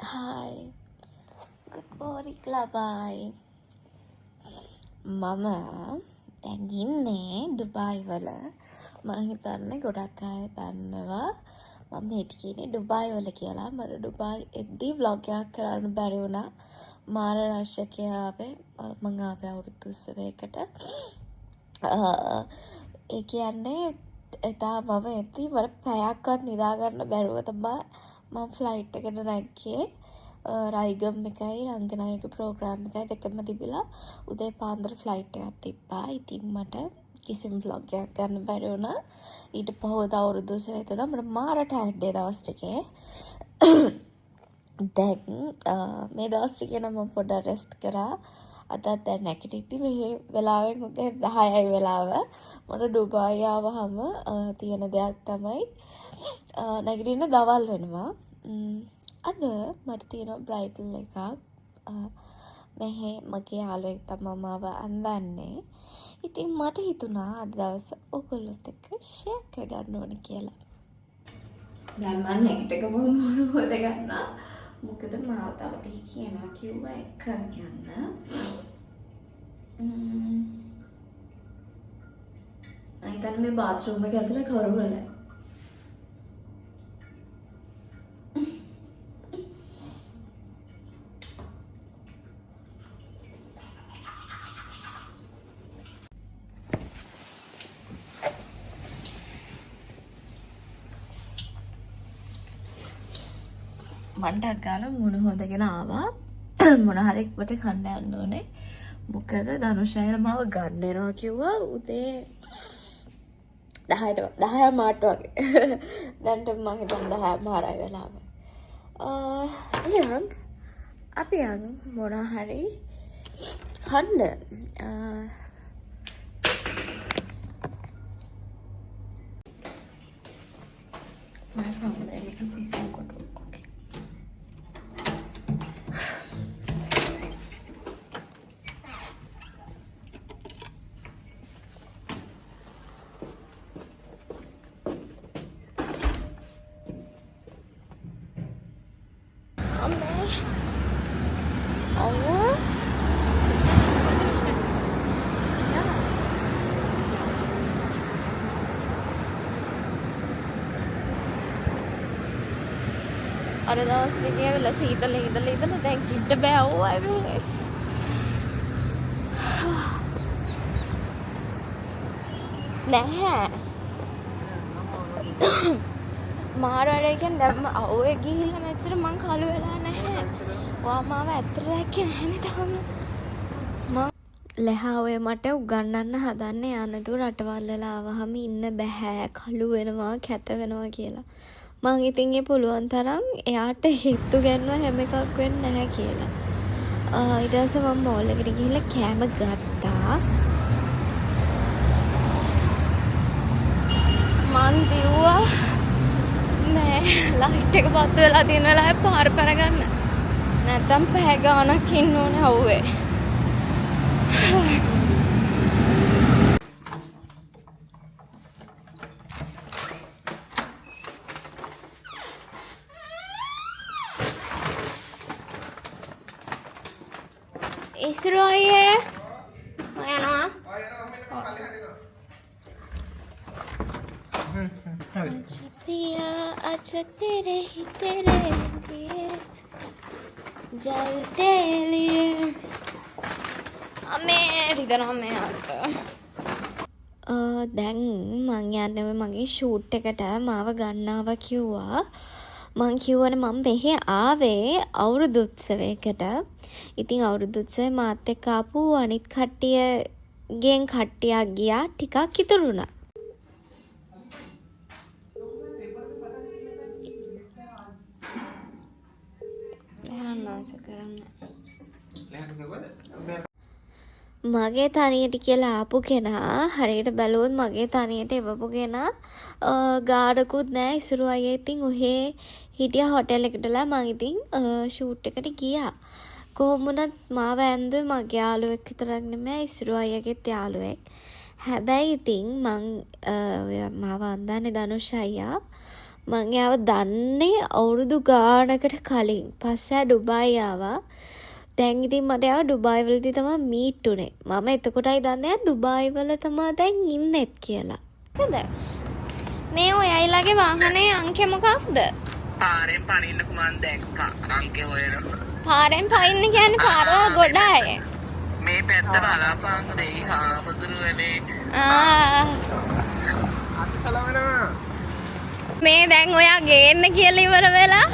Hi. Good morning ළමයි. මම දැන් ඉන්නේ ඩුබායි වල. මම හිතන්නේ ගොඩක් අය දන්නවා මම හිටියේ කියන්නේ ඩුබායි වල කියලා. මට ඩුබායි එද්දි vlog එකක් කරන්න බැරි වුණා. මාර රෂ් ආවේ. මම ආවේ අවුරුදු 20කට. ඒ කියන්නේ එදා මම එද්දි මට පැයක්වත් නිදා ගන්න බැරුව තමයි මම ෆ්ලයිට් එකට නැග්ගේ. රයිගම් එකයි රංගනායක ප්‍රෝග්‍රෑම් එකයි දෙකම තිබිලා උදේ පාන්දර ෆ්ලයිට් එකක් තිබ්බා. ඉතින් මට කිසිම vlog එකක් ගන්න බැරි වුණා. ඊට පහුවදා අවුරුදු 20 තුන මට මාර ටයර්ඩ් ඒ දවස් ටිකේ. දැන් මේ දවස් ටිකේ නම් මම පොඩ්ඩක් රෙස්ට් කරා. අදත් දැන් නැගිටිද්දි මේ වෙලාවෙන් උදේ 10යි වෙලාව. මට ඩුබායි ආවහම තියෙන දෙයක් තමයි නැගිටින්න දවල් වෙනවා. අද මට තියෙන බ්‍රයිඩල් එකක්. මෙහෙ මගේ යාළුවෙක් තමයි මාව අඳන්නේ. ඉතින් මට හිතුණා අද දවස ඔයගොල්ලොත් එක්ක ෂෙයා කරගන්න ඕනේ කියලා. දැන් මම නැගිටගම මොන හොද ගන්නවා. මොකද මාව තව ටික කියනවා කිව්වා එක්කන් යන්න. මම හිතන්නේ මේ බාත්රූම් එක ඇතුලේ කවුරු හොලයි. මණ්ඩක් ගාලා මුණ හොදගෙන ආවා. මොන හරි කොට කන්න යන්න ඕනේ. මොකද ධනුෂයල මාව ගන්න එනවා කිව්වා උදේ 10 මාට වගේ. දැන්ට මම හිතන්නේ 10 මාරයි වෙලාව. ඉතින් අපි යන් මොන හරි කන්න. මම කම්බරේක පිස්සු කොට අර දවස් ටිකේ වෙලා සීතල ඉඳලා දැන් කිඩ බෑ ඕවා මේ. නැහැ. මාරාරේ කියන්නේ දැන් ඔය ගිහිල්ලා මෙච්චර මං කලු වෙලා නැහැ. ඔයා මාව ඇත්තට දැක්කේ නැහැනේ තාම. මං ලෙහාවේ මට උගන්වන්න හදන්නේ යන්නතු රටවල් වල ආවහම ඉන්න බෑ කලු වෙනවා කැත වෙනවා කියලා. මං ඉතින් ඒ පුළුවන් තරම් එයාට හිතු ගන්නවා හැම එකක් වෙන්නේ නැහැ කියලා. ඊට පස්සේ මම මෝල් එකට ගිහිල්ලා කෑම ගත්තා. මං දිව්වා මේ ලයිට් එක පත්තු වෙලා තියෙන වෙලාවේ පාර පැන ගන්න. නැත්තම් පැය ගාණක් ඉන්න ඕනේ අවුවේ. ඉස්රෝයේ යනවා. पिया अच्छा तेरे ही तेरे लिए जलते लिए දැන් මං යන්නේ මගේ ෂූට් එකට මාව ගන්නවා කිව්වා. මං කිව්වනේ මම මෙහෙ ආවේ අවුරුදු උත්සවයකට. ඉතින් අවුරුදු උත්සවේ මාත් එක්ක ආපු අනිත් කට්ටියගෙන් කට්ටියක් ගියා ටිකක් ඉතුරුණා. මගේ තනියට කියලා ආපු කෙනා හරියට බැලුවොත් මගේ තනියට එවපු කෙනා ගාඩකුත් නෑ. ඉසුරු අයියා ඉතින් ඔහේ හිටියා හොටෙල් එකටලා. මං ඉතින් ෂූට් එකට ගියා. කොහොම වුණත් මාව ඇන්දුවේ මගේ යාළුවෙක් විතරක් නෙමෙයි ඉසුරු අයියාගේත් යාළුවෙක්. හැබැයි ඉතින් මං මාව අඳන්නේ ධනුෂ් අයියා. මං යාව දන්නේ අවුරුදු ගානකට කලින්. පස්සේ ඩුබායි ආවා. දැන් ඉතින් මට යාව ඩුබායි වලදී තමයි මීට් උනේ. මම එතකොටයි දන්නේ ඩුබායි වල තමයි දැන් ඉන්නෙත් කියලා. හරිද? මේ ඔයයිලාගේ වාහනේ අංකය මොකක්ද? පාරෙන් පනින්නකෝ මං දැක්කා අංකේ හොයනවා. පාරෙන් පයින්න කියන්නේ පාරවල් ගොඩාය. මේ පැත්ත බලාපං දෙයි හාමුදුරුවනේ. අත්සලවනවා. මේ දැන් ඔයා ගේන්න කියලා ඉවර වෙලා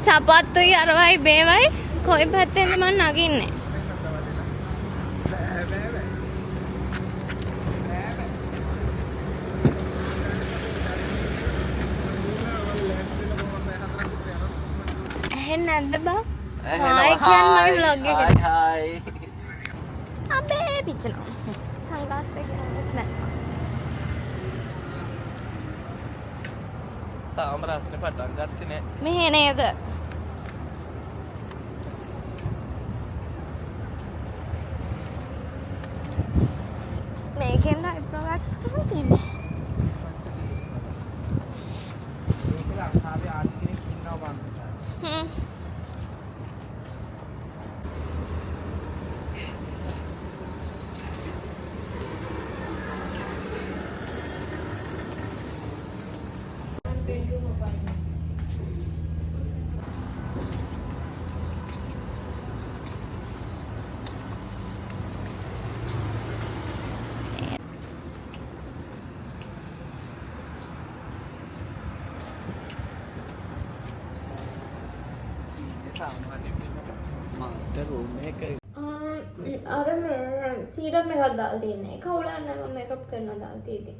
සපත්තුයි අරවයි බේවයි කොයි පැත්තෙන්ද මං නගින්නේ? ඇහෙන්නේ නැද්ද බා? හායි කියන්න මගේ vlog එකට. හායි. අපේ පිච්චනවා. සංගාස් දෙක නැහැ. තාම රස්නේ පටන් ගත්තේ නෑ. මෙහෙ නේද? මේකෙන් හයිප්‍රොවැක්ස් කරලා තියෙන්නේ. මේක ලංකාවේ ආටි කෙනෙක් ඉන්නවා බං. මාස්ටර් රූම් එක අර මේ සීරම් එකක් දාලා තියෙන්නේ. කවුලක් නැහැ මම මේකප් කරනවා දාලා තියෙන්නේ.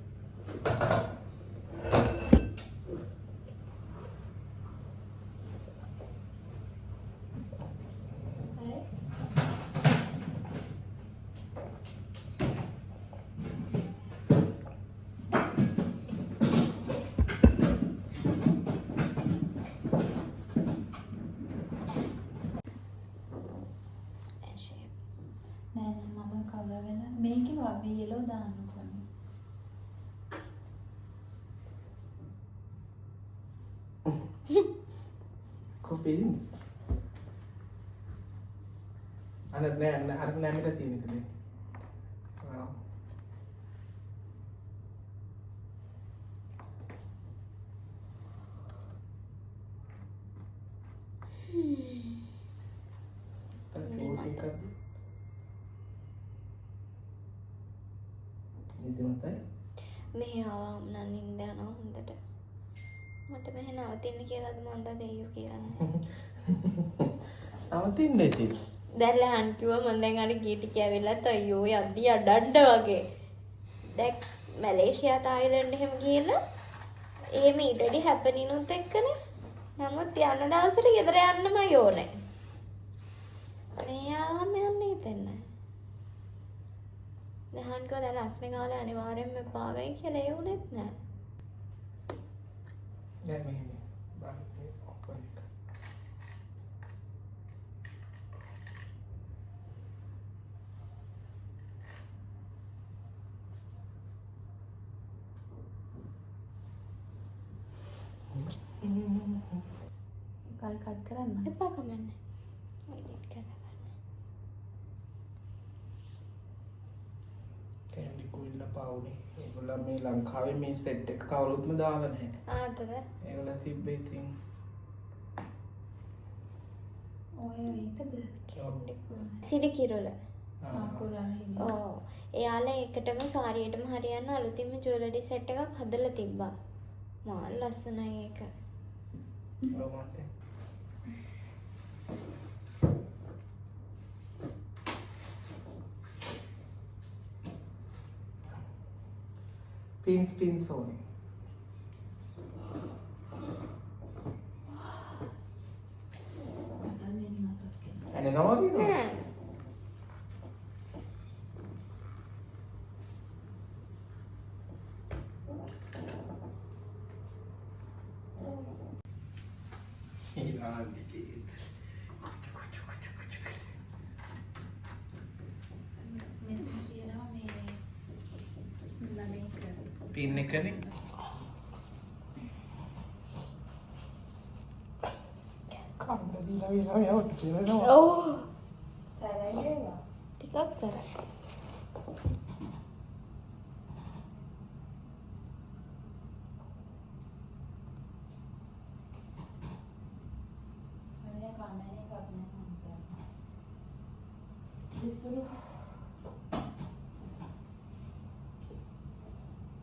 මේකේ වගේ yellow දාන්න ඕනේ. කොපින්ස් අර නෑමට තියෙන එකද? ඔව්. මෙහෙ ආවම නම් නින්ද යනවා හොඳට. මට මෙහෙ නවතින්න කියලාද මන්ද දෙයියෝ කියන්නේ. නවතින්නේ ඉතින්. දැන් ලහන් කිව්වා මම දැන් අර ගීටි කියවිලත් අයියෝ යද්දි අඩඩ වගේ. දැන් මැලේසියා තායිලන්ඩ් එහෙම ගිහලා එහෙම ඊටඩි හැපෙනිනුත් එක්කනේ. නමුත් යන දවසට ගෙදර යන්නමයි ඕනේ. මේ ආවම යන්නේ හිතෙන්නේ. දහන් කෝ දැන් රස්නේ කාලේ අනිවාර්යෙන්ම එපා වෙයි කියලා ඒ උනේත් නෑ. නෑ මෙහෙම. බාන්නේ ඔපන් එක. කල් කට් කරන්න. එපා කමන්නේ. ඔයිඩ් කරලා ගන්න. කැන්ඩි කුයිල්ල පාවුනේ. ඒගොල්ලෝ මේ ලංකාවේ මේ සෙට් එක කවුරුත්ම දාලා නැහැ. ආතද? ඒගොල්ලෝ තිබ්බේ ඉතින් ඔය ඒකද? සිරි කිරොල. කුරානේ. ඔව්. එයාලා ඒකටම සාරියටම හරියන්න අලුතින්ම ජුවලරි සෙට් එකක් හදලා තිබ්බා. මාල් ලස්සනයි ඒක. ඔව් මන්ට. පින්ස් ඕනේ. ඇනේ නෝගේ නෑ. පින් එකනේ. කන්න දීලා වෙනවා යට කියනවා. ඔව්. සැරයි ඒවා. ටිකක් සරයි. අනේ කන්නේ එකක් නෑ මන්ට. ඉස්සුරු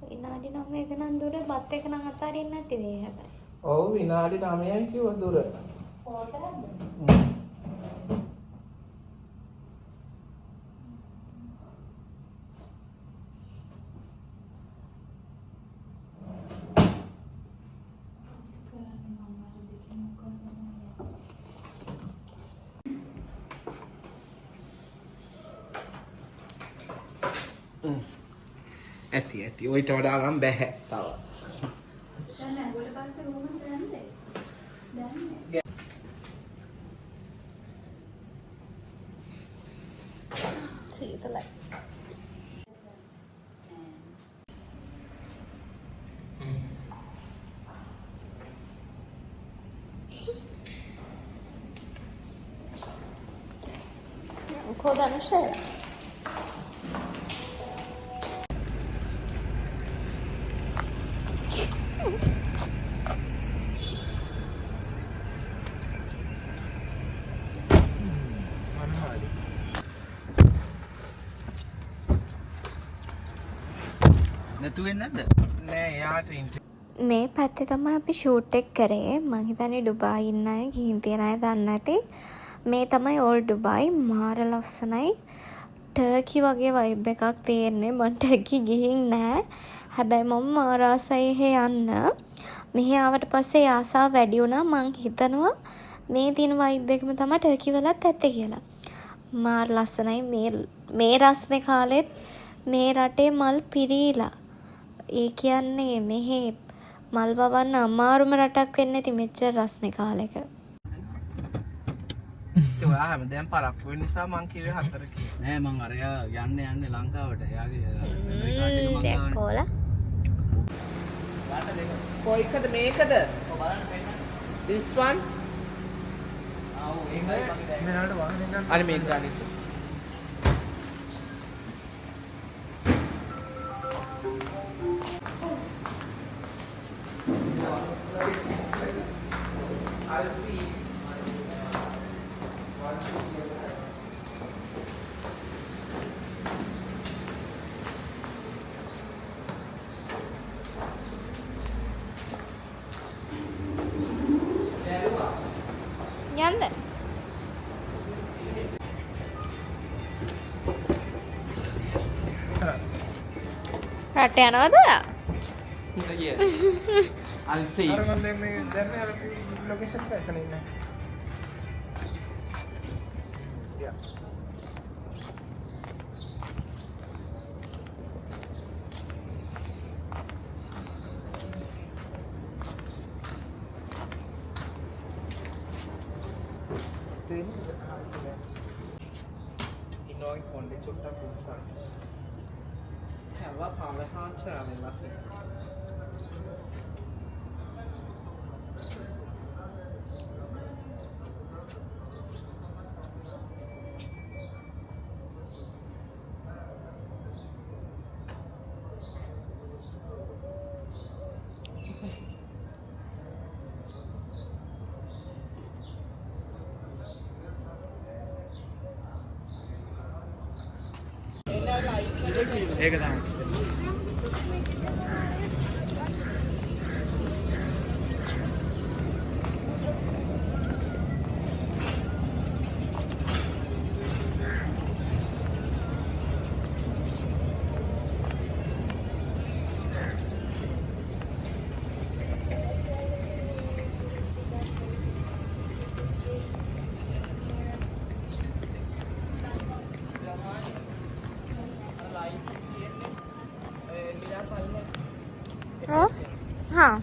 විනාඩි 9ක නම් දුර බත් එක නම් අතාරින්න නැති වේ හැබැයි. ඔව් විනාඩි 9යි කිව්ව දුර. පොටරක්ද? ඇති ඔයිට වඩා නම් බැහැ තව. දැන් නැගුවට පස්සේ රූමෙන් දැන්නේ. දැන්නේ. සීතලයි. කොහොද අනුෂය? නැතු වෙන්නේ නැද්ද? නෑ යාට මේ පැත්තේ තමයි අපි ෂූට් එක කරේ. මං හිතන්නේ ඩුබායි ඉන්න අය ගිහින් තියෙන අය දන්නේ නැති. මේ තමයි ඕල්ඩ් ඩුබායි. මාර ලස්සනයි. ටර්කි වගේ වයිබ් එකක් තියෙන්නේ. මං ටර්කි ගිහින් නෑ. හැබැයි මම මාර ආසයි එහෙ යන්න. මෙහි ආවට පස්සේ ආසාව වැඩි වුණා. මං හිතනවා මේ තියෙන වයිබ් එකම තමයි ටර්කි වලත් ඇත්තේ කියලා. මාර ලස්සනයි. මේ රස්නේ කාලෙත් මේ රටේ මල් පිරීලා. ඒ කියන්නේ මෙහෙ මල් වවන්න අමාරුම රටක් වෙන්නේ නැති මෙච්චර රස්නේ කාලෙක. ඒ ඔයා හැමදේම පරක්කු වෙන නිසා මං කිව්වේ 4 කියලා. නෑ මං අරයා යන්නේ ලංකාවට. එයාගේ මෙමරි කාඩ් එක මං ගාවනේ. කොලා වාට දෙක. කොයිකද මේකද? ඔය බලන්න පෙන්න. this one ආව් ඒකයි මගේ දැන්. මෙයාට වාහනේ ගන්න. අර මේක ගන්න ඉස්සෙ. යන්න. රට යනවද? I'll see. අර මම මේ දැන් අර ලොකේෂන් එක එතන ඉන්නේ. Yeah. Inoi konde chutta pussa. Hava kala hanchara ඒක තමයි. हाँ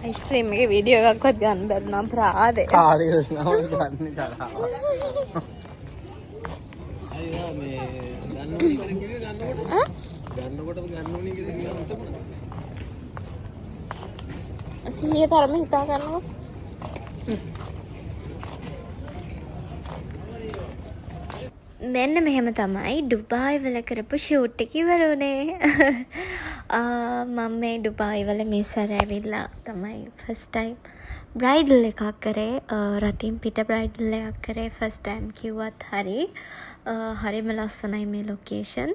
අයිස්ක්‍රීම් එකේ වීඩියෝ එකක්වත් ගන්න බැන්නම් ප්‍රාදේ. කාලේ නම ගන්න තරහව. අයියා මේ ගන්න ඕනේ කියලා ගන්නකොට ගන්න ඕනේ කියලා කියනවා තමයි. සිහිය තරම හිතා ගන්නවා. මෙන්න මෙහෙම තමයි ඩුබායි වල කරපු ෂූට් එක ඉවරුනේ. මම මේ ඩුබායි වල මේ සැර ඇවිල්ලා තමයි ෆස්ට් ටයිම් බ්‍රයිඩල් එකක් කරේ. රටින් පිට බ්‍රයිඩල් එකක් කරේ ෆස්ට් ටයිම් කිව්වත් හරි. හරිම ලස්සනයි මේ ලොකේෂන්.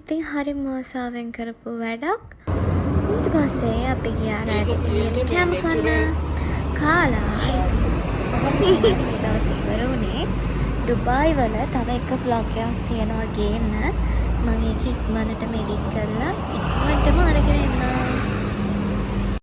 ඉතින් හරිම ආසාවෙන් කරපු වැඩක්. ඊට පස්සේ අපි ගියා රැට කැම්ප් කරන්න. කාලා දවස් ඉවරුනේ. ඩුබායි වල තව එක බ්ලොග් එකක් තියෙනවා ගේන්න. මම ඒක ඉක්මනටම එඩිට් කරලා ඉක්මනටම අරගෙන එන්නම්.